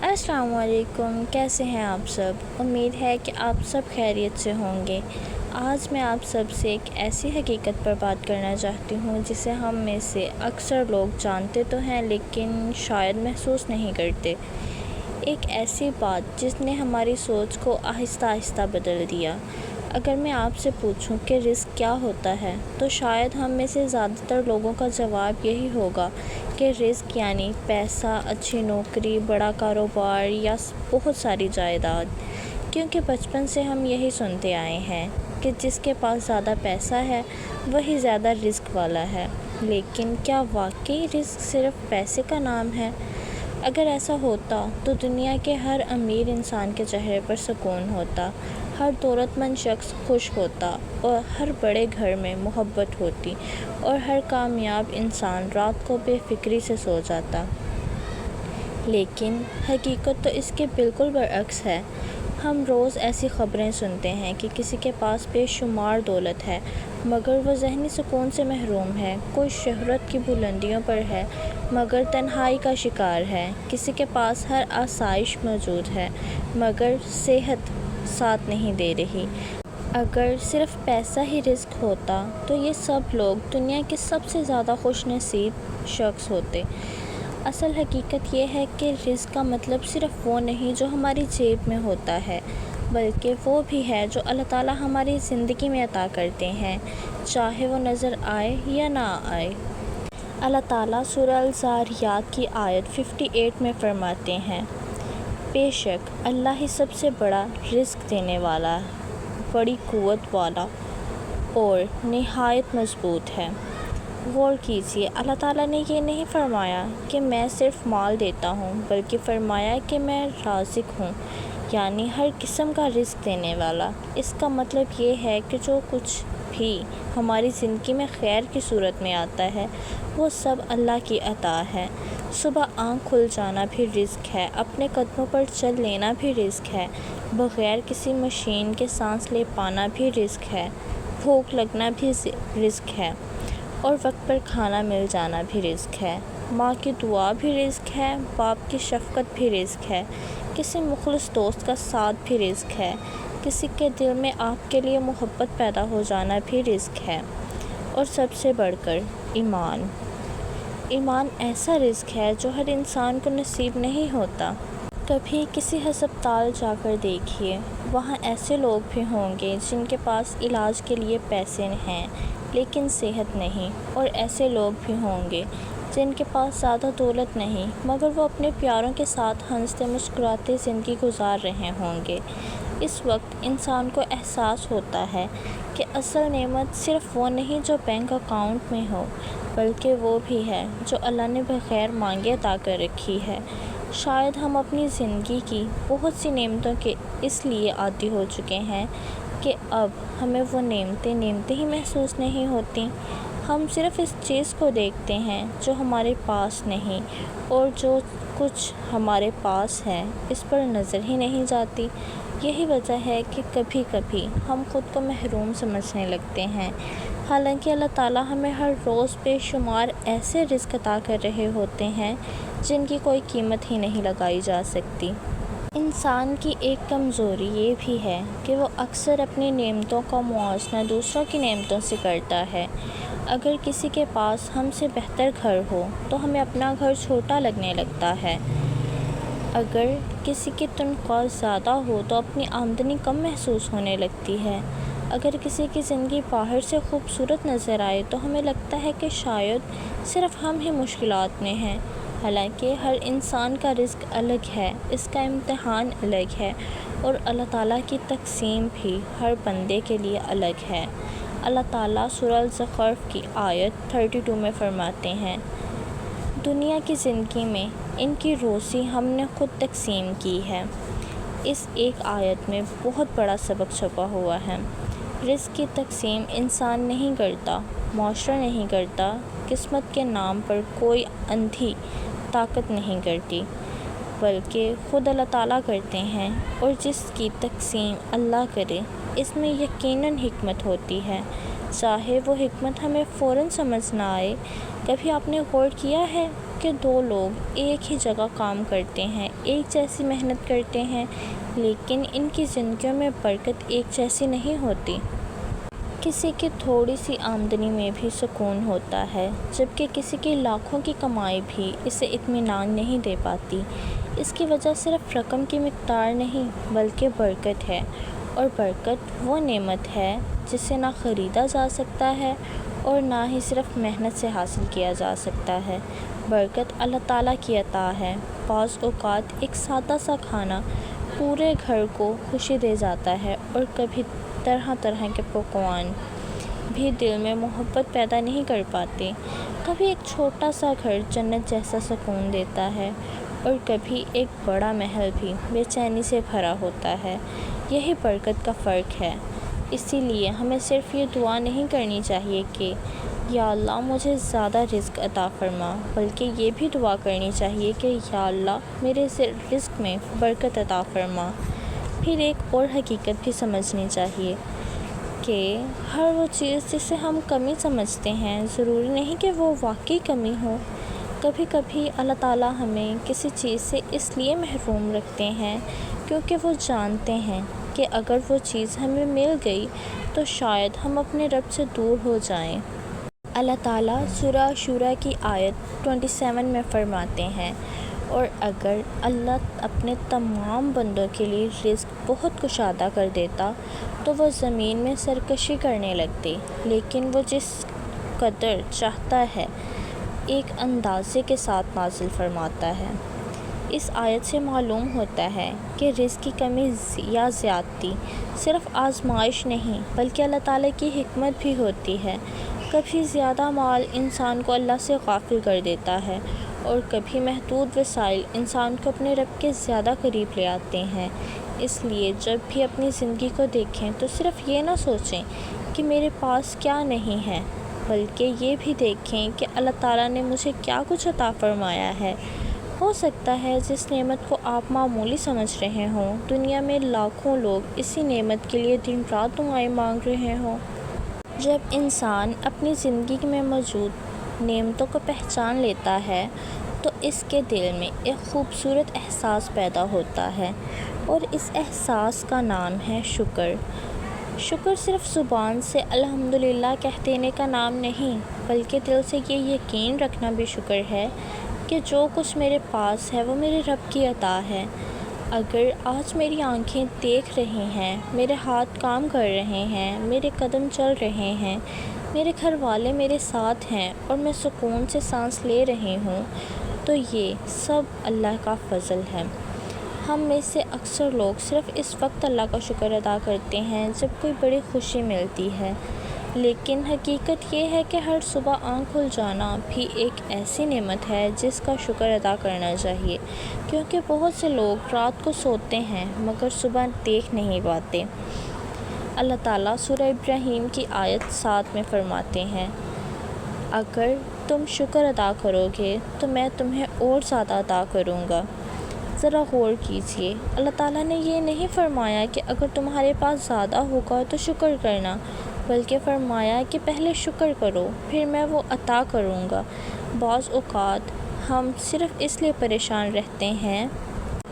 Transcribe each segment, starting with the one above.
السلام علیکم، کیسے ہیں آپ سب؟ امید ہے کہ آپ سب خیریت سے ہوں گے۔ آج میں آپ سب سے ایک ایسی حقیقت پر بات کرنا چاہتی ہوں جسے ہم میں سے اکثر لوگ جانتے تو ہیں لیکن شاید محسوس نہیں کرتے۔ ایک ایسی بات جس نے ہماری سوچ کو آہستہ آہستہ بدل دیا۔ اگر میں آپ سے پوچھوں کہ رزق کیا ہوتا ہے تو شاید ہم میں سے زیادہ تر لوگوں کا جواب یہی ہوگا کہ رزق یعنی پیسہ، اچھی نوکری، بڑا کاروبار یا بہت ساری جائیداد۔ کیونکہ بچپن سے ہم یہی سنتے آئے ہیں کہ جس کے پاس زیادہ پیسہ ہے وہی زیادہ رزق والا ہے۔ لیکن کیا واقعی رزق صرف پیسے کا نام ہے؟ اگر ایسا ہوتا تو دنیا کے ہر امیر انسان کے چہرے پر سکون ہوتا، ہر دولت مند شخص خوش ہوتا اور ہر بڑے گھر میں محبت ہوتی اور ہر کامیاب انسان رات کو بے فکری سے سو جاتا۔ لیکن حقیقت تو اس کے بالکل برعکس ہے۔ ہم روز ایسی خبریں سنتے ہیں کہ کسی کے پاس بے شمار دولت ہے مگر وہ ذہنی سکون سے محروم ہے، کوئی شہرت کی بلندیوں پر ہے مگر تنہائی کا شکار ہے، کسی کے پاس ہر آسائش موجود ہے مگر صحت ساتھ نہیں دے رہی۔ اگر صرف پیسہ ہی رزق ہوتا تو یہ سب لوگ دنیا کے سب سے زیادہ خوش نصیب شخص ہوتے۔ اصل حقیقت یہ ہے کہ رزق کا مطلب صرف وہ نہیں جو ہماری جیب میں ہوتا ہے بلکہ وہ بھی ہے جو اللہ تعالیٰ ہماری زندگی میں عطا کرتے ہیں، چاہے وہ نظر آئے یا نہ آئے۔ اللہ تعالیٰ سورہ الذاریات کی آیت 58 میں فرماتے ہیں، بے شک اللہ ہی سب سے بڑا رزق دینے والا، بڑی قوت والا اور نہایت مضبوط ہے۔ غور کیجیے، اللہ تعالیٰ نے یہ نہیں فرمایا کہ میں صرف مال دیتا ہوں بلکہ فرمایا کہ میں رازق ہوں، یعنی ہر قسم کا رزق دینے والا۔ اس کا مطلب یہ ہے کہ جو کچھ بھی ہماری زندگی میں خیر کی صورت میں آتا ہے وہ سب اللہ کی عطا ہے۔ صبح آنکھ کھل جانا بھی رزق ہے، اپنے قدموں پر چل لینا بھی رزق ہے، بغیر کسی مشین کے سانس لے پانا بھی رزق ہے، بھوک لگنا بھی رزق ہے اور وقت پر کھانا مل جانا بھی رزق ہے۔ ماں کی دعا بھی رزق ہے، باپ کی شفقت بھی رزق ہے، کسی مخلص دوست کا ساتھ بھی رزق ہے، کسی کے دل میں آپ کے لیے محبت پیدا ہو جانا بھی رزق ہے، اور سب سے بڑھ کر ایمان۔ ایمان ایسا رزق ہے جو ہر انسان کو نصیب نہیں ہوتا۔ کبھی کسی ہسپتال جا کر دیکھیے، وہاں ایسے لوگ بھی ہوں گے جن کے پاس علاج کے لیے پیسے ہیں لیکن صحت نہیں، اور ایسے لوگ بھی ہوں گے جن کے پاس زیادہ دولت نہیں مگر وہ اپنے پیاروں کے ساتھ ہنستے مسکراتے زندگی گزار رہے ہوں گے۔ اس وقت انسان کو احساس ہوتا ہے کہ اصل نعمت صرف وہ نہیں جو بینک اکاؤنٹ میں ہو بلکہ وہ بھی ہے جو اللہ نے بغیر مانگے عطا کر رکھی ہے۔ شاید ہم اپنی زندگی کی بہت سی نعمتوں کے اس لیے عادی ہو چکے ہیں کہ اب ہمیں وہ نعمتیں ہی محسوس نہیں ہوتیں۔ ہم صرف اس چیز کو دیکھتے ہیں جو ہمارے پاس نہیں، اور جو کچھ ہمارے پاس ہے اس پر نظر ہی نہیں جاتی۔ یہی وجہ ہے کہ کبھی کبھی ہم خود کو محروم سمجھنے لگتے ہیں، حالانکہ اللہ تعالیٰ ہمیں ہر روز بے شمار ایسے رزق عطا کر رہے ہوتے ہیں جن کی کوئی قیمت ہی نہیں لگائی جا سکتی۔ انسان کی ایک کمزوری یہ بھی ہے کہ وہ اکثر اپنی نعمتوں کا موازنہ دوسروں کی نعمتوں سے کرتا ہے۔ اگر کسی کے پاس ہم سے بہتر گھر ہو تو ہمیں اپنا گھر چھوٹا لگنے لگتا ہے، اگر کسی کی تنخواہ زیادہ ہو تو اپنی آمدنی کم محسوس ہونے لگتی ہے، اگر کسی کی زندگی باہر سے خوبصورت نظر آئے تو ہمیں لگتا ہے کہ شاید صرف ہم ہی مشکلات میں ہیں۔ حالانکہ ہر انسان کا رزق الگ ہے، اس کا امتحان الگ ہے، اور اللہ تعالیٰ کی تقسیم بھی ہر بندے کے لیے الگ ہے۔ اللہ تعالیٰ سورہ الزخرف کی آیت 32 میں فرماتے ہیں، دنیا کی زندگی میں ان کی روزی ہم نے خود تقسیم کی ہے۔ اس ایک آیت میں بہت بڑا سبق چھپا ہوا ہے۔ رزق کی تقسیم انسان نہیں کرتا، معاشرہ نہیں کرتا، قسمت کے نام پر کوئی اندھی طاقت نہیں کرتی، بلکہ خود اللہ تعالیٰ کرتے ہیں، اور جس کی تقسیم اللہ کرے اس میں یقیناً حکمت ہوتی ہے، چاہے وہ حکمت ہمیں فوراً سمجھ نہ آئے۔ کبھی آپ نے غور کیا ہے کہ دو لوگ ایک ہی جگہ کام کرتے ہیں، ایک جیسی محنت کرتے ہیں، لیکن ان کی زندگیوں میں برکت ایک جیسی نہیں ہوتی۔ کسی کی تھوڑی سی آمدنی میں بھی سکون ہوتا ہے، جبکہ کسی کی لاکھوں کی کمائی بھی اسے اطمینان نہیں دے پاتی۔ اس کی وجہ صرف رقم کی مقدار نہیں بلکہ برکت ہے، اور برکت وہ نعمت ہے جسے نہ خریدا جا سکتا ہے اور نہ ہی صرف محنت سے حاصل کیا جا سکتا ہے۔ برکت اللہ تعالیٰ کی عطا ہے۔ بعض اوقات ایک سادہ سا کھانا پورے گھر کو خوشی دے جاتا ہے، اور کبھی طرح طرح کے پکوان بھی دل میں محبت پیدا نہیں کر پاتے۔ کبھی ایک چھوٹا سا گھر جنت جیسا سکون دیتا ہے، اور کبھی ایک بڑا محل بھی بے چینی سے بھرا ہوتا ہے۔ یہی برکت کا فرق ہے۔ اسی لیے ہمیں صرف یہ دعا نہیں کرنی چاہیے کہ یا اللہ مجھے زیادہ رزق عطا فرما، بلکہ یہ بھی دعا کرنی چاہیے کہ یا اللہ میرے رزق میں برکت عطا فرما۔ پھر ایک اور حقیقت بھی سمجھنی چاہیے کہ ہر وہ چیز جسے ہم کمی سمجھتے ہیں ضروری نہیں کہ وہ واقعی کمی ہو۔ کبھی کبھی اللہ تعالیٰ ہمیں کسی چیز سے اس لیے محروم رکھتے ہیں کیونکہ وہ جانتے ہیں کہ اگر وہ چیز ہمیں مل گئی تو شاید ہم اپنے رب سے دور ہو جائیں۔ اللہ تعالیٰ سورہ شورى کی آیت 27 میں فرماتے ہیں، اور اگر اللہ اپنے تمام بندوں کے لیے رزق بہت کشادہ کر دیتا تو وہ زمین میں سرکشی کرنے لگتے، لیکن وہ جس قدر چاہتا ہے ایک اندازے کے ساتھ نازل فرماتا ہے۔ اس آیت سے معلوم ہوتا ہے کہ رزق کی کمی یا زیادتی صرف آزمائش نہیں بلکہ اللہ تعالیٰ کی حکمت بھی ہوتی ہے۔ کبھی زیادہ مال انسان کو اللہ سے غافل کر دیتا ہے، اور کبھی محدود وسائل انسان کو اپنے رب کے زیادہ قریب لے آتے ہیں۔ اس لیے جب بھی اپنی زندگی کو دیکھیں تو صرف یہ نہ سوچیں کہ میرے پاس کیا نہیں ہے، بلکہ یہ بھی دیکھیں کہ اللہ تعالیٰ نے مجھے کیا کچھ عطا فرمایا ہے۔ ہو سکتا ہے جس نعمت کو آپ معمولی سمجھ رہے ہوں، دنیا میں لاکھوں لوگ اسی نعمت کے لیے دن رات دعائیں مانگ رہے ہوں۔ جب انسان اپنی زندگی میں موجود نعمتوں کو پہچان لیتا ہے تو اس کے دل میں ایک خوبصورت احساس پیدا ہوتا ہے، اور اس احساس کا نام ہے شکر۔ شکر صرف زبان سے الحمدللہ کہہ دینے کا نام نہیں، بلکہ دل سے یہ یقین رکھنا بھی شکر ہے کہ جو کچھ میرے پاس ہے وہ میرے رب کی عطا ہے۔ اگر آج میری آنکھیں دیکھ رہی ہیں، میرے ہاتھ کام کر رہے ہیں، میرے قدم چل رہے ہیں، میرے گھر والے میرے ساتھ ہیں، اور میں سکون سے سانس لے رہی ہوں، تو یہ سب اللہ کا فضل ہے۔ ہم میں سے اکثر لوگ صرف اس وقت اللہ کا شکر ادا کرتے ہیں جب کوئی بڑی خوشی ملتی ہے، لیکن حقیقت یہ ہے کہ ہر صبح آنکھ کھل جانا بھی ایک ایسی نعمت ہے جس کا شکر ادا کرنا چاہیے، کیونکہ بہت سے لوگ رات کو سوتے ہیں مگر صبح دیکھ نہیں پاتے۔ اللہ تعالیٰ سورہ ابراہیم کی آیت 7 میں فرماتے ہیں، اگر تم شکر ادا کرو گے تو میں تمہیں اور زیادہ عطا کروں گا۔ ذرا غور کیجیے، اللہ تعالیٰ نے یہ نہیں فرمایا کہ اگر تمہارے پاس زیادہ ہوگا تو شکر کرنا، بلکہ فرمایا کہ پہلے شکر کرو پھر میں وہ عطا کروں گا۔ بعض اوقات ہم صرف اس لیے پریشان رہتے ہیں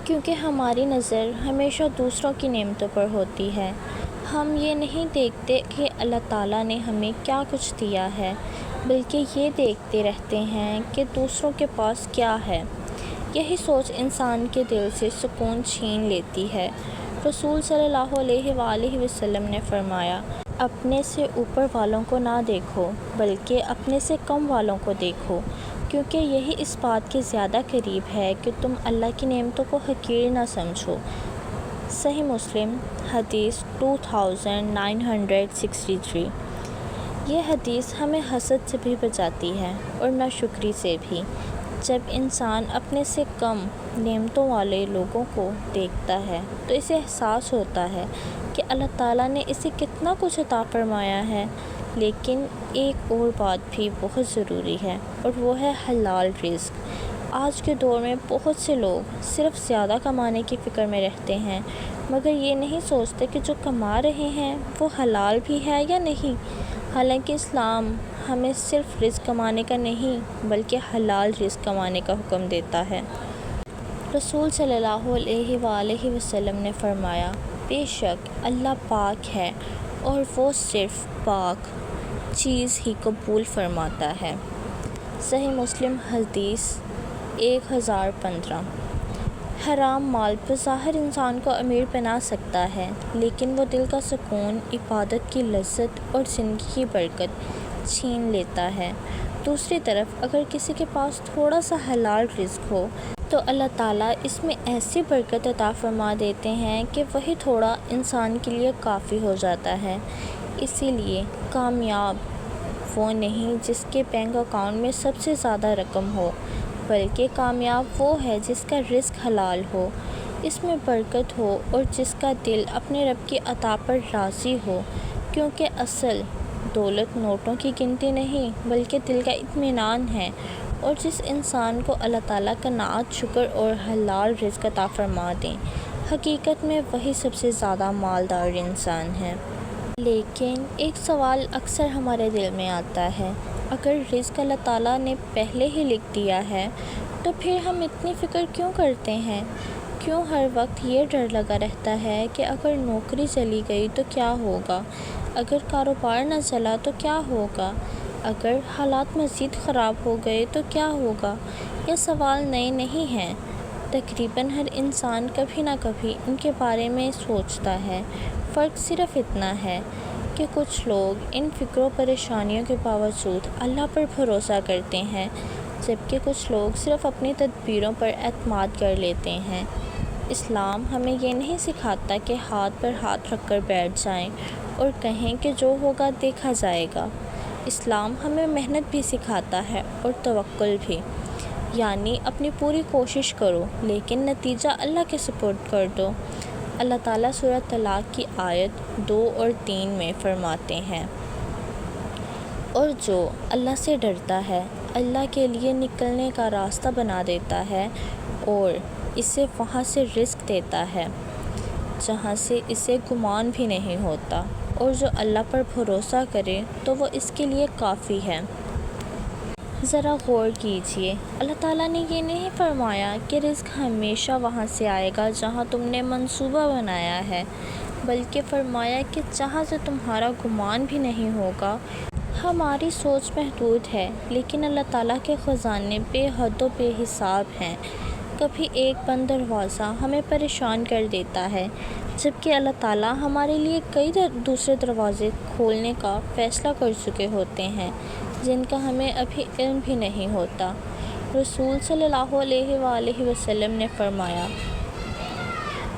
کیونکہ ہماری نظر ہمیشہ دوسروں کی نعمتوں پر ہوتی ہے۔ ہم یہ نہیں دیکھتے کہ اللہ تعالیٰ نے ہمیں کیا کچھ دیا ہے، بلکہ یہ دیکھتے رہتے ہیں کہ دوسروں کے پاس کیا ہے۔ یہی سوچ انسان کے دل سے سکون چھین لیتی ہے۔ رسول صلی اللہ علیہ وآلہ وسلم نے فرمایا، اپنے سے اوپر والوں کو نہ دیکھو بلکہ اپنے سے کم والوں کو دیکھو، کیونکہ یہی اس بات کے زیادہ قریب ہے کہ تم اللہ کی نعمتوں کو حقیر نہ سمجھو۔ صحیح مسلم حدیث 2963۔ یہ حدیث ہمیں حسد سے بھی بچاتی ہے اور ناشکری سے بھی۔ جب انسان اپنے سے کم نعمتوں والے لوگوں کو دیکھتا ہے تو اسے احساس ہوتا ہے کہ اللہ تعالیٰ نے اسے کتنا کچھ عطا فرمایا ہے۔ لیکن ایک اور بات بھی بہت ضروری ہے، اور وہ ہے حلال رزق۔ آج کے دور میں بہت سے لوگ صرف زیادہ کمانے کی فکر میں رہتے ہیں، مگر یہ نہیں سوچتے کہ جو کما رہے ہیں وہ حلال بھی ہے یا نہیں۔ حالانکہ اسلام ہمیں صرف رزق کمانے کا نہیں بلکہ حلال رزق کمانے کا حکم دیتا ہے۔ رسول صلی اللہ علیہ وآلہ وسلم نے فرمایا، بے شک اللہ پاک ہے اور وہ صرف پاک چیز ہی قبول فرماتا ہے۔ صحیح مسلم حدیث 1015۔ حرام مال بظاہر انسان کو امیر بنا سکتا ہے، لیکن وہ دل کا سکون، عبادت کی لذت اور زندگی کی برکت چھین لیتا ہے۔ دوسری طرف اگر کسی کے پاس تھوڑا سا حلال رزق ہو تو اللہ تعالیٰ اس میں ایسی برکت عطا فرما دیتے ہیں کہ وہی تھوڑا انسان کے لیے کافی ہو جاتا ہے۔ اسی لیے کامیاب وہ نہیں جس کے بینک اکاؤنٹ میں سب سے زیادہ رقم ہو، بلکہ کامیاب وہ ہے جس کا رزق حلال ہو، اس میں برکت ہو اور جس کا دل اپنے رب کی عطا پر راضی ہو، کیونکہ اصل دولت نوٹوں کی گنتی نہیں بلکہ دل کا اطمینان ہے۔ اور جس انسان کو اللہ تعالیٰ قناعت، شکر اور حلال رزق عطا فرما دیں، حقیقت میں وہی سب سے زیادہ مالدار انسان ہے۔ لیکن ایک سوال اکثر ہمارے دل میں آتا ہے، اگر رزق اللہ تعالیٰ نے پہلے ہی لکھ دیا ہے تو پھر ہم اتنی فکر کیوں کرتے ہیں؟ کیوں ہر وقت یہ ڈر لگا رہتا ہے کہ اگر نوکری چلی گئی تو کیا ہوگا؟ اگر کاروبار نہ چلا تو کیا ہوگا؟ اگر حالات مزید خراب ہو گئے تو کیا ہوگا؟ یہ سوال نئے نہیں ہیں، تقریباً ہر انسان کبھی نہ کبھی ان کے بارے میں سوچتا ہے۔ فرق صرف اتنا ہے کہ کچھ لوگ ان فکر و پریشانیوں کے باوجود اللہ پر بھروسہ کرتے ہیں، جبکہ کچھ لوگ صرف اپنی تدبیروں پر اعتماد کر لیتے ہیں۔ اسلام ہمیں یہ نہیں سکھاتا کہ ہاتھ پر ہاتھ رکھ کر بیٹھ جائیں اور کہیں کہ جو ہوگا دیکھا جائے گا۔ اسلام ہمیں محنت بھی سکھاتا ہے اور توکل بھی، یعنی اپنی پوری کوشش کرو لیکن نتیجہ اللہ کے سپرد کر دو۔ اللہ تعالیٰ سورہ طلاق کی آیت 2 اور 3 میں فرماتے ہیں، اور جو اللہ سے ڈرتا ہے اللہ کے لیے نکلنے کا راستہ بنا دیتا ہے اور اسے وہاں سے رزق دیتا ہے جہاں سے اسے گمان بھی نہیں ہوتا، اور جو اللہ پر بھروسہ کرے تو وہ اس کے لیے کافی ہے۔ ذرا غور کیجئے، اللہ تعالیٰ نے یہ نہیں فرمایا کہ رزق ہمیشہ وہاں سے آئے گا جہاں تم نے منصوبہ بنایا ہے، بلکہ فرمایا کہ جہاں سے تمہارا گمان بھی نہیں ہوگا۔ ہماری سوچ محدود ہے، لیکن اللہ تعالیٰ کے خزانے بے حد و بے حساب ہیں۔ کبھی ایک بند دروازہ ہمیں پریشان کر دیتا ہے، جبکہ اللہ تعالیٰ ہمارے لیے کئی دوسرے دروازے کھولنے کا فیصلہ کر چکے ہوتے ہیں جن کا ہمیں ابھی علم بھی نہیں ہوتا۔ رسول صلی اللہ علیہ وآلہ وسلم نے فرمایا،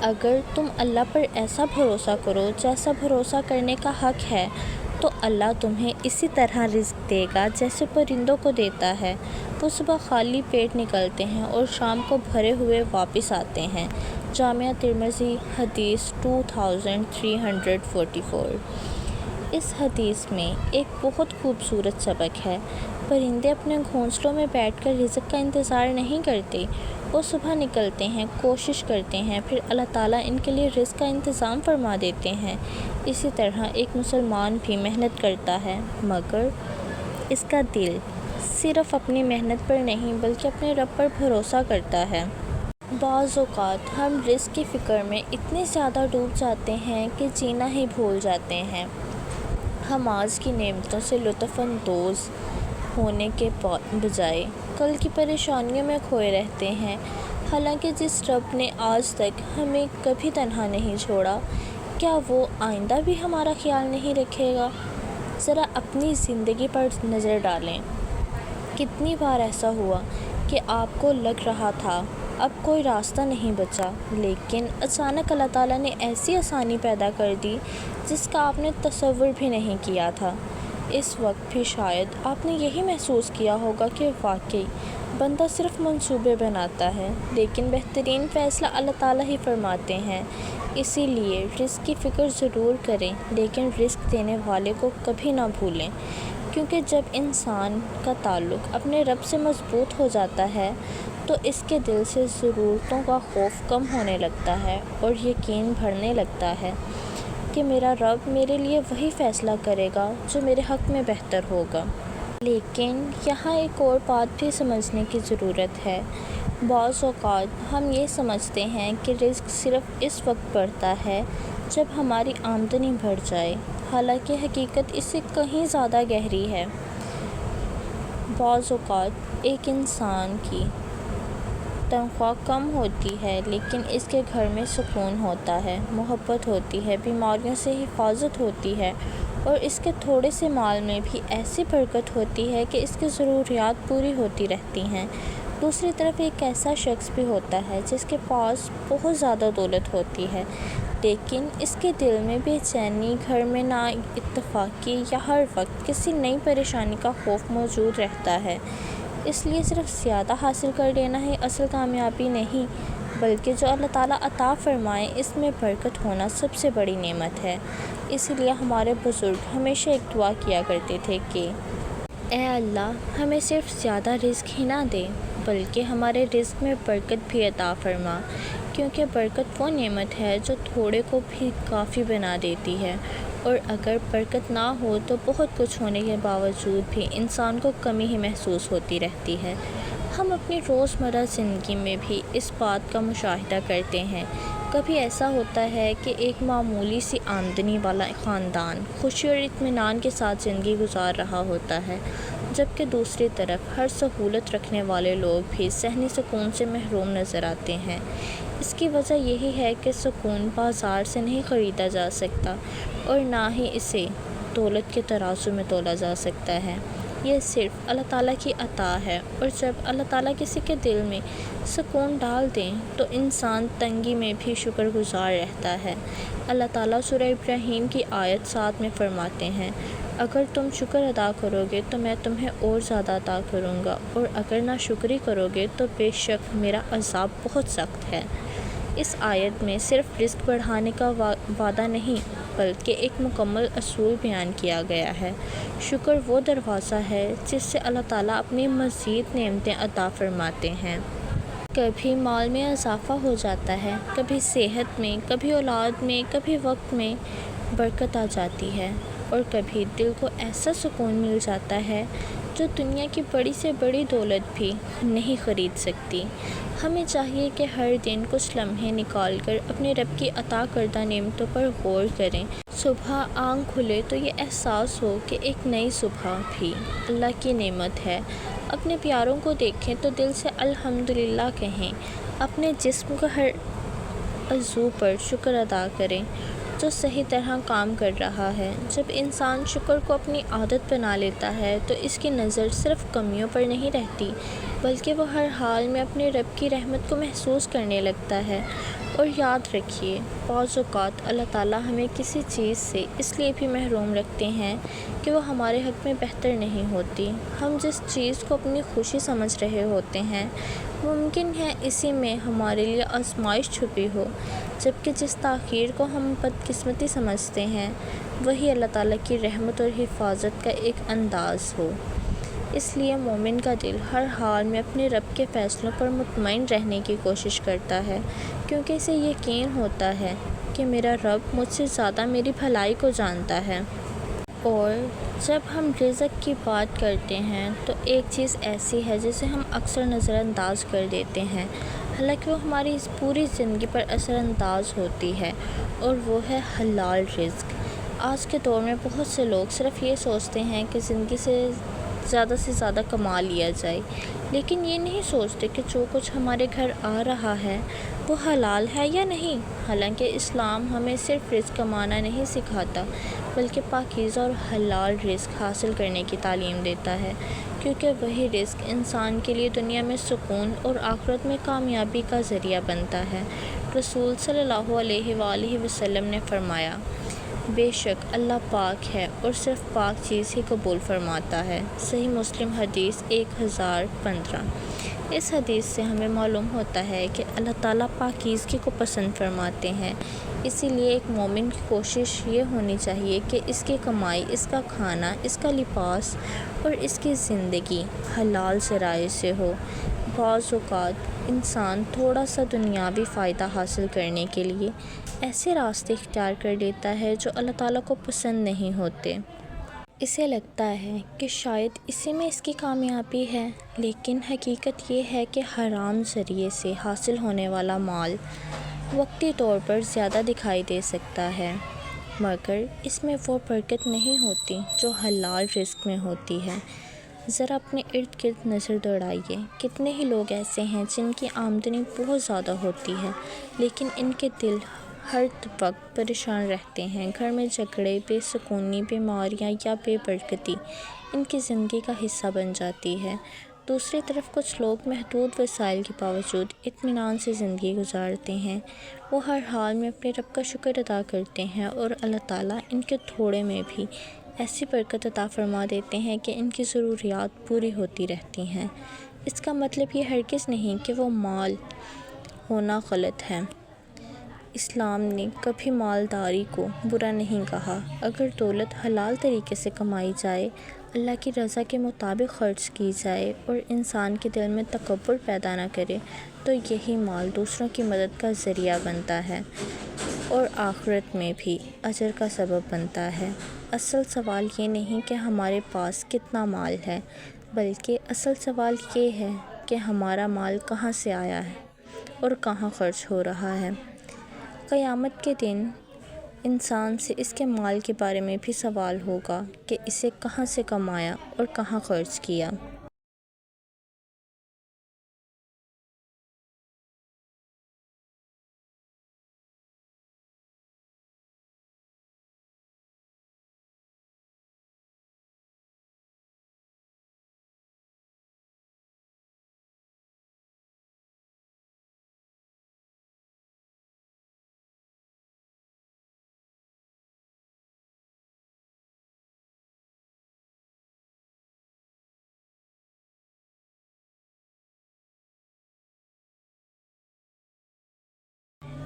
اگر تم اللہ پر ایسا بھروسہ کرو جیسا بھروسہ کرنے کا حق ہے تو اللہ تمہیں اسی طرح رزق دے گا جیسے پرندوں کو دیتا ہے۔ وہ صبح خالی پیٹ نکلتے ہیں اور شام کو بھرے ہوئے واپس آتے ہیں۔ جامعہ ترمذی حدیث 2344۔ اس حدیث میں ایک بہت خوبصورت سبق ہے۔ پرندے اپنے گھونسلوں میں بیٹھ کر رزق کا انتظار نہیں کرتے، وہ صبح نکلتے ہیں، کوشش کرتے ہیں، پھر اللہ تعالیٰ ان کے لیے رزق کا انتظام فرما دیتے ہیں۔ اسی طرح ایک مسلمان بھی محنت کرتا ہے، مگر اس کا دل صرف اپنی محنت پر نہیں بلکہ اپنے رب پر بھروسہ کرتا ہے۔ بعض اوقات ہم رزق کی فکر میں اتنے زیادہ ڈوب جاتے ہیں کہ جینا ہی بھول جاتے ہیں۔ ہم آج کی نعمتوں سے لطف اندوز ہونے کے بجائے کل کی پریشانیوں میں کھوئے رہتے ہیں، حالانکہ جس رب نے آج تک ہمیں کبھی تنہا نہیں چھوڑا، کیا وہ آئندہ بھی ہمارا خیال نہیں رکھے گا؟ ذرا اپنی زندگی پر نظر ڈالیں، کتنی بار ایسا ہوا کہ آپ کو لگ رہا تھا اب کوئی راستہ نہیں بچا، لیکن اچانک اللہ تعالیٰ نے ایسی آسانی پیدا کر دی جس کا آپ نے تصور بھی نہیں کیا تھا۔ اس وقت بھی شاید آپ نے یہی محسوس کیا ہوگا کہ واقعی بندہ صرف منصوبے بناتا ہے، لیکن بہترین فیصلہ اللہ تعالیٰ ہی فرماتے ہیں۔ اسی لیے رزق کی فکر ضرور کریں، لیکن رزق دینے والے کو کبھی نہ بھولیں، کیونکہ جب انسان کا تعلق اپنے رب سے مضبوط ہو جاتا ہے تو اس کے دل سے ضرورتوں کا خوف کم ہونے لگتا ہے اور یقین بڑھنے لگتا ہے۔ کہ میرا رب میرے لیے وہی فیصلہ کرے گا جو میرے حق میں بہتر ہوگا۔ لیکن یہاں ایک اور بات بھی سمجھنے کی ضرورت ہے۔ بعض اوقات ہم یہ سمجھتے ہیں کہ رزق صرف اس وقت بڑھتا ہے جب ہماری آمدنی بڑھ جائے، حالانکہ حقیقت اس سے کہیں زیادہ گہری ہے۔ بعض اوقات ایک انسان کی تنخواہ کم ہوتی ہے لیکن اس کے گھر میں سکون ہوتا ہے، محبت ہوتی ہے، بیماریوں سے حفاظت ہوتی ہے، اور اس کے تھوڑے سے مال میں بھی ایسی برکت ہوتی ہے کہ اس کی ضروریات پوری ہوتی رہتی ہیں۔ دوسری طرف ایک ایسا شخص بھی ہوتا ہے جس کے پاس بہت زیادہ دولت ہوتی ہے لیکن اس کے دل میں بے چینی، گھر میں نا اتفاقی یا ہر وقت کسی نئی پریشانی کا خوف موجود رہتا ہے۔ اس لیے صرف زیادہ حاصل کر لینا ہی اصل کامیابی نہیں، بلکہ جو اللہ تعالیٰ عطا فرمائے اس میں برکت ہونا سب سے بڑی نعمت ہے۔ اسی لیے ہمارے بزرگ ہمیشہ ایک دعا کیا کرتے تھے کہ اے اللہ، ہمیں صرف زیادہ رزق ہی نہ دے بلکہ ہمارے رزق میں برکت بھی عطا فرما، کیونکہ برکت وہ نعمت ہے جو تھوڑے کو بھی کافی بنا دیتی ہے، اور اگر برکت نہ ہو تو بہت کچھ ہونے کے باوجود بھی انسان کو کمی ہی محسوس ہوتی رہتی ہے۔ ہم اپنی روزمرہ زندگی میں بھی اس بات کا مشاہدہ کرتے ہیں۔ کبھی ایسا ہوتا ہے کہ ایک معمولی سی آمدنی والا خاندان خوشی اور اطمینان کے ساتھ زندگی گزار رہا ہوتا ہے، جبکہ دوسری طرف ہر سہولت رکھنے والے لوگ بھی ذہنی سکون سے محروم نظر آتے ہیں۔ اس کی وجہ یہی ہے کہ سکون بازار سے نہیں خریدا جا سکتا اور نہ ہی اسے دولت کے ترازو میں تولا جا سکتا ہے۔ یہ صرف اللہ تعالیٰ کی عطا ہے، اور جب اللہ تعالیٰ کسی کے دل میں سکون ڈال دیں تو انسان تنگی میں بھی شکر گزار رہتا ہے۔ اللہ تعالیٰ سورہ ابراہیم کی آیت 7 میں فرماتے ہیں، اگر تم شکر ادا کرو گے تو میں تمہیں اور زیادہ عطا کروں گا، اور اگر ناشکری کرو گے تو بے شک میرا عذاب بہت سخت ہے۔ اس آیت میں صرف رزق بڑھانے کا وعدہ نہیں بلکہ ایک مکمل اصول بیان کیا گیا ہے۔ شکر وہ دروازہ ہے جس سے اللہ تعالیٰ اپنی مزید نعمتیں عطا فرماتے ہیں۔ کبھی مال میں اضافہ ہو جاتا ہے، کبھی صحت میں، کبھی اولاد میں، کبھی وقت میں برکت آ جاتی ہے، اور کبھی دل کو ایسا سکون مل جاتا ہے جو دنیا کی بڑی سے بڑی دولت بھی نہیں خرید سکتی۔ ہمیں چاہیے کہ ہر دن کچھ لمحے نکال کر اپنے رب کی عطا کردہ نعمتوں پر غور کریں۔ صبح آنکھ کھلے تو یہ احساس ہو کہ ایک نئی صبح بھی اللہ کی نعمت ہے۔ اپنے پیاروں کو دیکھیں تو دل سے الحمدللہ کہیں، اپنے جسم کا ہر عضو پر شکر ادا کریں جو صحیح طرح کام کر رہا ہے۔ جب انسان شکر کو اپنی عادت بنا لیتا ہے تو اس کی نظر صرف کمیوں پر نہیں رہتی بلکہ وہ ہر حال میں اپنے رب کی رحمت کو محسوس کرنے لگتا ہے۔ اور یاد رکھیے، بعض اوقات اللہ تعالیٰ ہمیں کسی چیز سے اس لیے بھی محروم رکھتے ہیں کہ وہ ہمارے حق میں بہتر نہیں ہوتی۔ ہم جس چیز کو اپنی خوشی سمجھ رہے ہوتے ہیں ممکن ہے اسی میں ہمارے لیے آزمائش چھپی ہو، جبکہ جس تاخیر کو ہم بدقسمتی سمجھتے ہیں وہی اللہ تعالیٰ کی رحمت اور حفاظت کا ایک انداز ہو۔ اس لیے مومن کا دل ہر حال میں اپنے رب کے فیصلوں پر مطمئن رہنے کی کوشش کرتا ہے، کیونکہ اسے یقین ہوتا ہے کہ میرا رب مجھ سے زیادہ میری بھلائی کو جانتا ہے۔ اور جب ہم رزق کی بات کرتے ہیں تو ایک چیز ایسی ہے جسے ہم اکثر نظر انداز کر دیتے ہیں، حالانکہ وہ ہماری اس پوری زندگی پر اثر انداز ہوتی ہے، اور وہ ہے حلال رزق۔ آج کے دور میں بہت سے لوگ صرف یہ سوچتے ہیں کہ زندگی سے زیادہ کما لیا جائے، لیکن یہ نہیں سوچتے کہ جو کچھ ہمارے گھر آ رہا ہے وہ حلال ہے یا نہیں۔ حالانکہ اسلام ہمیں صرف رزق کمانا نہیں سکھاتا بلکہ پاکیزہ اور حلال رزق حاصل کرنے کی تعلیم دیتا ہے، کیونکہ وہی رزق انسان کے لیے دنیا میں سکون اور آخرت میں کامیابی کا ذریعہ بنتا ہے۔ رسول صلی اللہ علیہ وآلہ وسلم نے فرمایا، بے شک اللہ پاک ہے اور صرف پاک چیز ہی قبول فرماتا ہے۔ صحیح مسلم حدیث 1015۔ اس حدیث سے ہمیں معلوم ہوتا ہے کہ اللہ تعالیٰ پاکیزگی کو پسند فرماتے ہیں۔ اسی لیے ایک مومن کی کوشش یہ ہونی چاہیے کہ اس کی کمائی، اس کا کھانا، اس کا لباس اور اس کی زندگی حلال ذرائع سے ہو۔ بعض اوقات انسان تھوڑا سا دنیاوی فائدہ حاصل کرنے کے لیے ایسے راستے اختیار کر لیتا ہے جو اللہ تعالیٰ کو پسند نہیں ہوتے۔ اسے لگتا ہے کہ شاید اسی میں اس کی کامیابی ہے، لیکن حقیقت یہ ہے کہ حرام ذریعے سے حاصل ہونے والا مال وقتی طور پر زیادہ دکھائی دے سکتا ہے، مگر اس میں وہ برکت نہیں ہوتی جو حلال رزق میں ہوتی ہے۔ ذرا اپنے ارد گرد نظر دوڑائیے، کتنے ہی لوگ ایسے ہیں جن کی آمدنی بہت زیادہ ہوتی ہے لیکن ان کے دل ہر وقت پریشان رہتے ہیں۔ گھر میں جھگڑے، بے سکونی، بیماریاں یا بے برکتی ان کی زندگی کا حصہ بن جاتی ہے۔ دوسری طرف کچھ لوگ محدود وسائل کے باوجود اطمینان سے زندگی گزارتے ہیں۔ وہ ہر حال میں اپنے رب کا شکر ادا کرتے ہیں اور اللہ تعالیٰ ان کے تھوڑے میں بھی ایسی برکت عطا فرما دیتے ہیں کہ ان کی ضروریات پوری ہوتی رہتی ہیں۔ اس کا مطلب یہ ہرگز نہیں کہ وہ مال ہونا غلط ہے۔ اسلام نے کبھی مالداری کو برا نہیں کہا۔ اگر دولت حلال طریقے سے کمائی جائے، اللہ کی رضا کے مطابق خرچ کی جائے اور انسان کے دل میں تکبر پیدا نہ کرے تو یہی مال دوسروں کی مدد کا ذریعہ بنتا ہے اور آخرت میں بھی اجر کا سبب بنتا ہے۔ اصل سوال یہ نہیں کہ ہمارے پاس کتنا مال ہے، بلکہ اصل سوال یہ ہے کہ ہمارا مال کہاں سے آیا ہے اور کہاں خرچ ہو رہا ہے۔ قیامت کے دن انسان سے اس کے مال کے بارے میں بھی سوال ہوگا کہ اسے کہاں سے کمایا اور کہاں خرچ کیا۔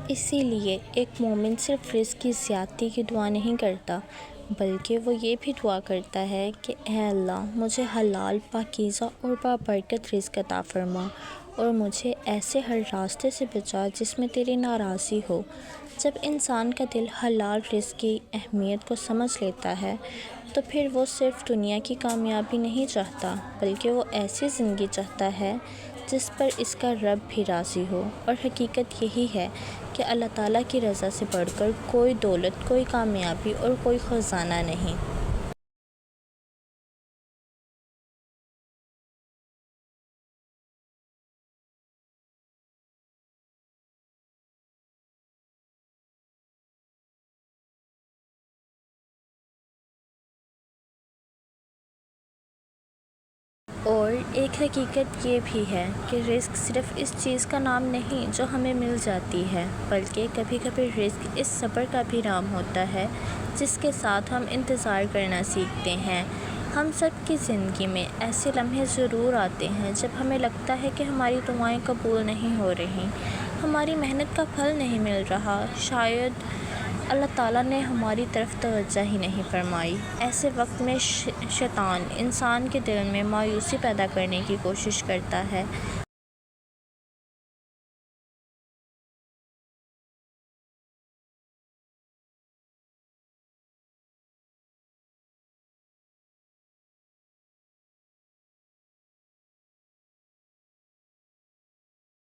اسی لیے ایک مومن صرف رزق کی زیادتی کی دعا نہیں کرتا، بلکہ وہ یہ بھی دعا کرتا ہے کہ اے اللہ مجھے حلال، پاکیزہ اور بابرکت رزق عطا فرما اور مجھے ایسے ہر راستے سے بچا جس میں تیری ناراضی ہو۔ جب انسان کا دل حلال رزق کی اہمیت کو سمجھ لیتا ہے تو پھر وہ صرف دنیا کی کامیابی نہیں چاہتا، بلکہ وہ ایسی زندگی چاہتا ہے جس پر اس کا رب بھی راضی ہو۔ اور حقیقت یہی ہے کہ اللہ تعالیٰ کی رضا سے بڑھ کر کوئی دولت، کوئی کامیابی اور کوئی خزانہ نہیں۔ اور ایک حقیقت یہ بھی ہے کہ رزق صرف اس چیز کا نام نہیں جو ہمیں مل جاتی ہے، بلکہ کبھی کبھی رزق اس صبر کا بھی نام ہوتا ہے جس کے ساتھ ہم انتظار کرنا سیکھتے ہیں۔ ہم سب کی زندگی میں ایسے لمحے ضرور آتے ہیں جب ہمیں لگتا ہے کہ ہماری دعائیں قبول نہیں ہو رہیں، ہماری محنت کا پھل نہیں مل رہا، شاید اللہ تعالیٰ نے ہماری طرف توجہ ہی نہیں فرمائی۔ ایسے وقت میں شیطان انسان کے دل میں مایوسی پیدا کرنے کی کوشش کرتا ہے۔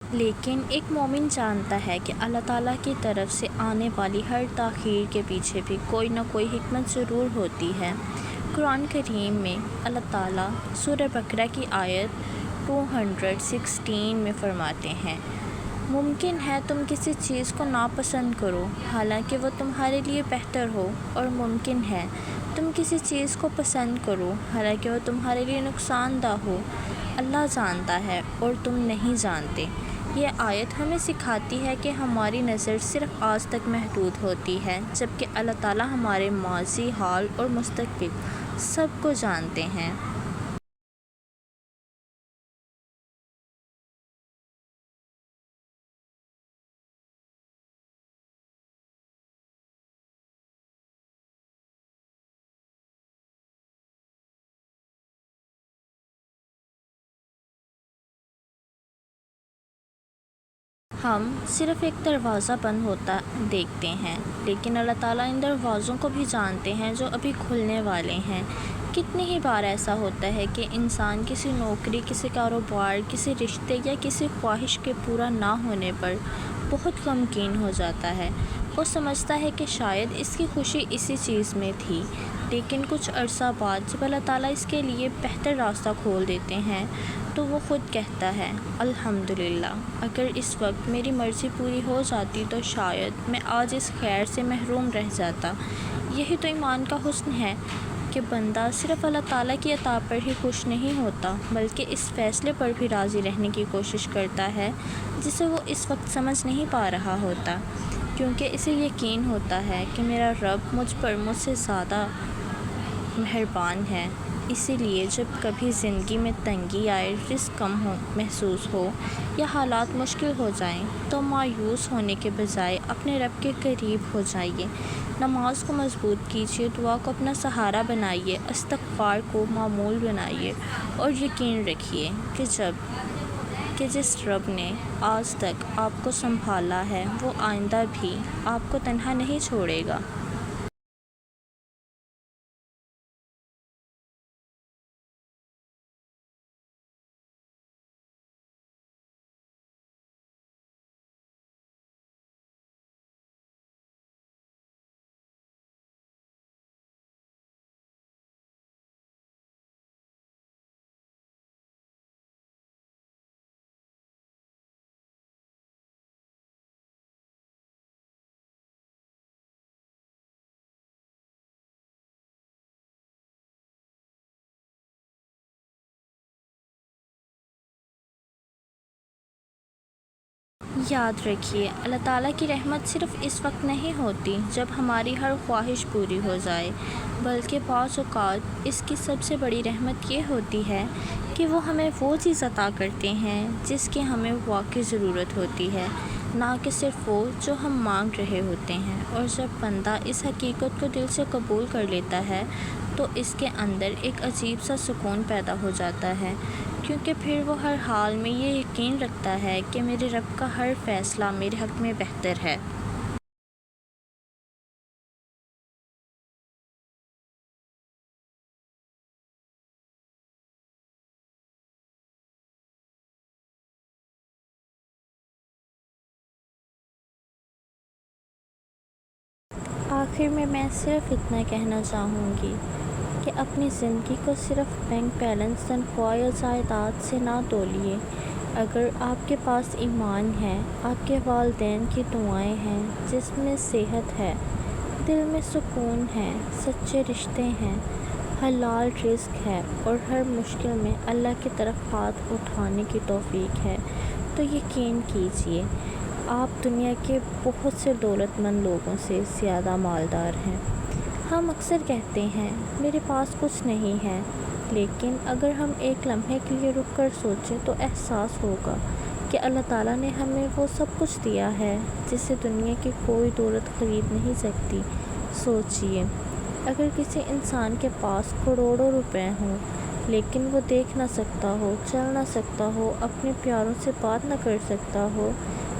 لیکن ایک مومن جانتا ہے کہ اللہ تعالیٰ کی طرف سے آنے والی ہر تاخیر کے پیچھے بھی کوئی نہ کوئی حکمت ضرور ہوتی ہے۔ قرآن کریم میں اللہ تعالیٰ سورہ بقرہ کی آیت 216 میں فرماتے ہیں، ممکن ہے تم کسی چیز کو ناپسند کرو حالانکہ وہ تمہارے لیے بہتر ہو، اور ممکن ہے تم کسی چیز کو پسند کرو حالانکہ وہ تمہارے لیے نقصان دہ ہو۔ اللہ جانتا ہے اور تم نہیں جانتے۔ یہ آیت ہمیں سکھاتی ہے کہ ہماری نظر صرف آج تک محدود ہوتی ہے، جبکہ اللہ تعالیٰ ہمارے ماضی، حال اور مستقبل سب کو جانتے ہیں۔ ہم صرف ایک دروازہ بند ہوتا دیکھتے ہیں، لیکن اللہ تعالیٰ ان دروازوں کو بھی جانتے ہیں جو ابھی کھلنے والے ہیں۔ کتنی ہی بار ایسا ہوتا ہے کہ انسان کسی نوکری، کسی کاروبار، کسی رشتے یا کسی خواہش کے پورا نہ ہونے پر بہت غمگین ہو جاتا ہے۔ وہ سمجھتا ہے کہ شاید اس کی خوشی اسی چیز میں تھی، لیکن کچھ عرصہ بعد جب اللہ تعالیٰ اس کے لیے بہتر راستہ کھول دیتے ہیں تو وہ خود کہتا ہے، الحمدللہ، اگر اس وقت میری مرضی پوری ہو جاتی تو شاید میں آج اس خیر سے محروم رہ جاتا۔ یہی تو ایمان کا حسن ہے کہ بندہ صرف اللہ تعالیٰ کی عطا پر ہی خوش نہیں ہوتا، بلکہ اس فیصلے پر بھی راضی رہنے کی کوشش کرتا ہے جسے وہ اس وقت سمجھ نہیں پا رہا ہوتا، کیونکہ اسے یقین ہوتا ہے کہ میرا رب مجھ سے زیادہ مہربان ہے۔ اسی لیے جب کبھی زندگی میں تنگی آئے، رزق کم محسوس ہو یا حالات مشکل ہو جائیں تو مایوس ہونے کے بجائے اپنے رب کے قریب ہو جائیے، نماز کو مضبوط کیجیے، دعا کو اپنا سہارا بنائیے، استغفار کو معمول بنائیے اور یقین رکھیے کہ جس رب نے آج تک آپ کو سنبھالا ہے وہ آئندہ بھی آپ کو تنہا نہیں چھوڑے گا۔ یاد رکھیے، اللہ تعالیٰ کی رحمت صرف اس وقت نہیں ہوتی جب ہماری ہر خواہش پوری ہو جائے، بلکہ بعض اوقات اس کی سب سے بڑی رحمت یہ ہوتی ہے کہ وہ ہمیں وہ چیز عطا کرتے ہیں جس کی ہمیں واقعی ضرورت ہوتی ہے، نہ کہ صرف وہ جو ہم مانگ رہے ہوتے ہیں۔ اور جب بندہ اس حقیقت کو دل سے قبول کر لیتا ہے تو اس کے اندر ایک عجیب سا سکون پیدا ہو جاتا ہے، کیونکہ پھر وہ ہر حال میں یہ یقین رکھتا ہے کہ میرے رب کا ہر فیصلہ میرے حق میں بہتر ہے۔ آخر میں صرف اتنا کہنا چاہوں گی کہ اپنی زندگی کو صرف بینک بیلنس، تنخواہ یا جائیداد سے نہ تولیے۔ اگر آپ کے پاس ایمان ہے، آپ کے والدین کی دعائیں ہیں، جسم میں صحت ہے، دل میں سکون ہے، سچے رشتے ہیں، حلال رزق ہے اور ہر مشکل میں اللہ کی طرف ہاتھ اٹھانے کی توفیق ہے، تو یقین کیجیے آپ دنیا کے بہت سے دولت مند لوگوں سے زیادہ مالدار ہیں۔ ہم اکثر کہتے ہیں میرے پاس کچھ نہیں ہے، لیکن اگر ہم ایک لمحے کے لیے رک کر سوچیں تو احساس ہوگا کہ اللہ تعالیٰ نے ہمیں وہ سب کچھ دیا ہے جسے دنیا کی کوئی دولت خرید نہیں سکتی۔ سوچئے، اگر کسی انسان کے پاس کروڑوں روپے ہوں لیکن وہ دیکھ نہ سکتا ہو، چل نہ سکتا ہو، اپنے پیاروں سے بات نہ کر سکتا ہو،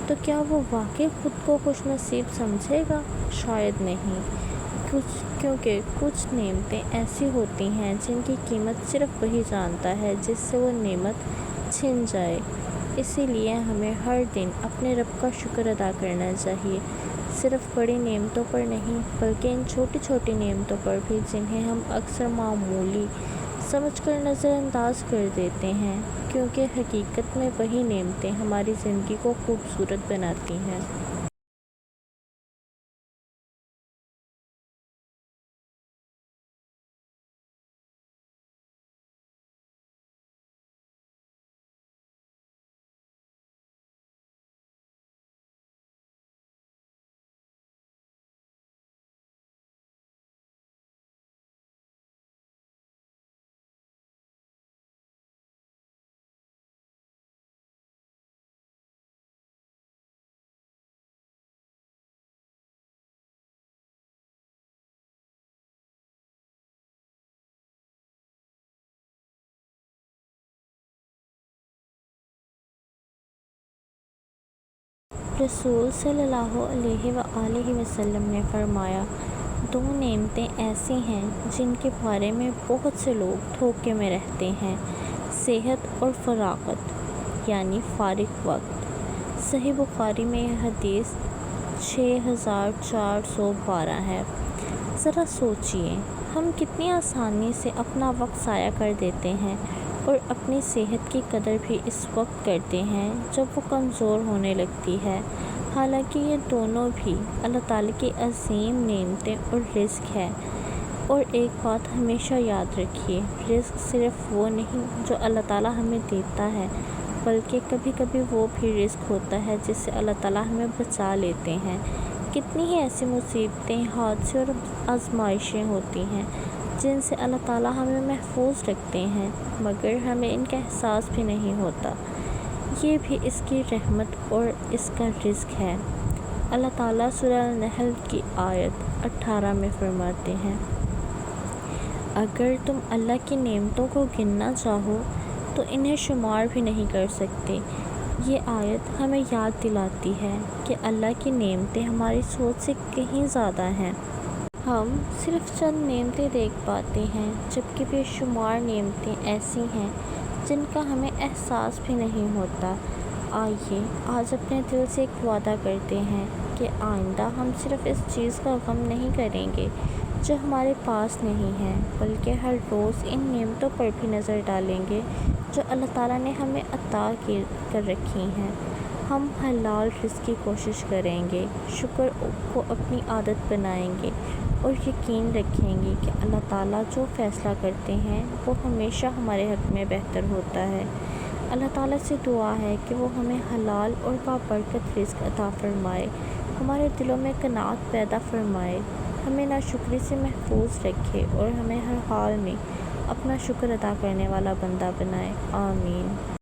تو کیا وہ واقعی خود کو خوش نصیب سمجھے گا؟ شاید نہیں، کیونکہ کچھ نعمتیں ایسی ہوتی ہیں جن کی قیمت صرف وہی جانتا ہے جس سے وہ نعمت چھن جائے۔ اسی لیے ہمیں ہر دن اپنے رب کا شکر ادا کرنا چاہیے، صرف بڑی نعمتوں پر نہیں بلکہ ان چھوٹی چھوٹی نعمتوں پر بھی، جنہیں ہم اکثر معمولی سمجھ کر نظر انداز کر دیتے ہیں، کیونکہ حقیقت میں وہی نعمتیں ہماری زندگی کو خوبصورت بناتی ہیں۔ رسول صلی اللہ علیہ وآلہ وسلم نے فرمایا، دو نعمتیں ایسی ہیں جن کے بارے میں بہت سے لوگ دھوکے میں رہتے ہیں، صحت اور فراغت یعنی فارغ وقت۔ صحیح بخاری میں یہ حدیث 6412 ہے۔ ذرا سوچئے، ہم کتنی آسانی سے اپنا وقت ضائع کر دیتے ہیں اور اپنی صحت کی قدر بھی اس وقت کرتے ہیں جب وہ کمزور ہونے لگتی ہے، حالانکہ یہ دونوں بھی اللہ تعالیٰ کی عظیم نعمتیں اور رزق ہے۔ اور ایک بات ہمیشہ یاد رکھیے، رزق صرف وہ نہیں جو اللہ تعالیٰ ہمیں دیتا ہے، بلکہ کبھی کبھی وہ بھی رزق ہوتا ہے جس سے اللہ تعالیٰ ہمیں بچا لیتے ہیں۔ کتنی ہی ایسی مصیبتیں، حادثے اور آزمائشیں ہوتی ہیں جن سے اللہ تعالیٰ ہمیں محفوظ رکھتے ہیں، مگر ہمیں ان کا احساس بھی نہیں ہوتا۔ یہ بھی اس کی رحمت اور اس کا رزق ہے۔ اللہ تعالیٰ سورہ النحل کی آیت 18 میں فرماتے ہیں، اگر تم اللہ کی نعمتوں کو گننا چاہو تو انہیں شمار بھی نہیں کر سکتے۔ یہ آیت ہمیں یاد دلاتی ہے کہ اللہ کی نعمتیں ہماری سوچ سے کہیں زیادہ ہیں۔ ہم صرف چند نعمتیں دیکھ پاتے ہیں، جبکہ بے شمار نعمتیں ایسی ہیں جن کا ہمیں احساس بھی نہیں ہوتا۔ آئیے آج اپنے دل سے ایک وعدہ کرتے ہیں کہ آئندہ ہم صرف اس چیز کا غم نہیں کریں گے جو ہمارے پاس نہیں ہے، بلکہ ہر روز ان نعمتوں پر بھی نظر ڈالیں گے جو اللہ تعالیٰ نے ہمیں عطا کر رکھی ہیں۔ ہم حلال رزق کی کوشش کریں گے، شکر کو اپنی عادت بنائیں گے اور یقین رکھیں گے کہ اللہ تعالیٰ جو فیصلہ کرتے ہیں وہ ہمیشہ ہمارے حق میں بہتر ہوتا ہے۔ اللہ تعالیٰ سے دعا ہے کہ وہ ہمیں حلال اور بابرکت رزق عطا فرمائے، ہمارے دلوں میں قناعت پیدا فرمائے، ہمیں ناشکری سے محفوظ رکھے اور ہمیں ہر حال میں اپنا شکر ادا کرنے والا بندہ بنائے۔ آمین۔